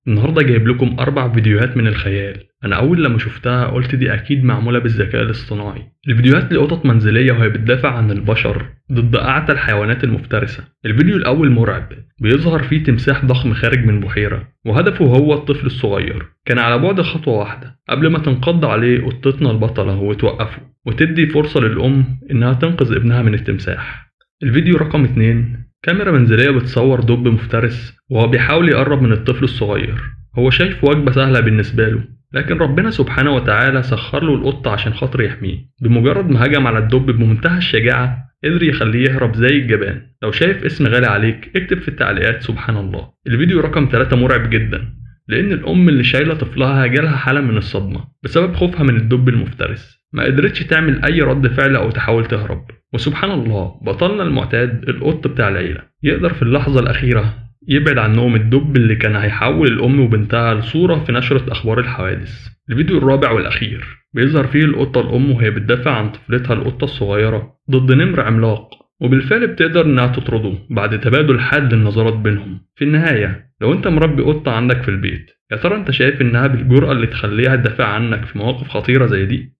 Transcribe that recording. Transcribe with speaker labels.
Speaker 1: النهاردة جايب لكم 4 فيديوهات من الخيال. أنا أول لما شفتها قلت دي أكيد معمولة بالذكاء الاصطناعي. الفيديوهات لقطط منزلية وهي بتدافع عن البشر ضد أعتى الحيوانات المفترسة. الفيديو الأول مرعب، بيظهر فيه تمساح ضخم خارج من بحيرة وهدفه هو الطفل الصغير. كان على بعد خطوة واحدة قبل ما تنقض عليه قطتنا البطلة وتوقفه وتدي فرصة للأم إنها تنقذ ابنها من التمساح. الفيديو رقم 2، كاميرا منزلية بتصور دب مفترس وهو بيحاول يقرب من الطفل الصغير. هو شايف وجبة سهلة بالنسبة له، لكن ربنا سبحانه وتعالى سخر له القط عشان خاطر يحميه. بمجرد ما هجم على الدب بمنتهى الشجاعة قدر يخليه يهرب زي الجبان. لو شايف اسم غالي عليك اكتب في التعليقات سبحان الله. الفيديو رقم 3 مرعب جدا، لأن الأم اللي شايلة طفلها جالها حالة من الصدمة بسبب خوفها من الدب المفترس. ما قدرتش تعمل أي رد فعل أو تحاول تهرب. وسبحان الله بطلنا المعتاد القط بتاع العيلة يقدر في اللحظة الأخيرة يبعد عنهم الدب اللي كان هيحول الأم وبنتها لصورة في نشرة أخبار الحوادث. الفيديو الرابع والأخير بيظهر فيه القطة الأم وهي بتدافع عن طفلتها القطة الصغيرة ضد نمر عملاق، وبالفعل بتقدر إنها تطرده بعد تبادل حاد للنظرات بينهم. في النهاية لو أنت مربي قطة عندك في البيت، يا ترى أنت شايف إنها بالجرأة اللي تخليها تدافع عنك في مواقف خطيرة زي دي؟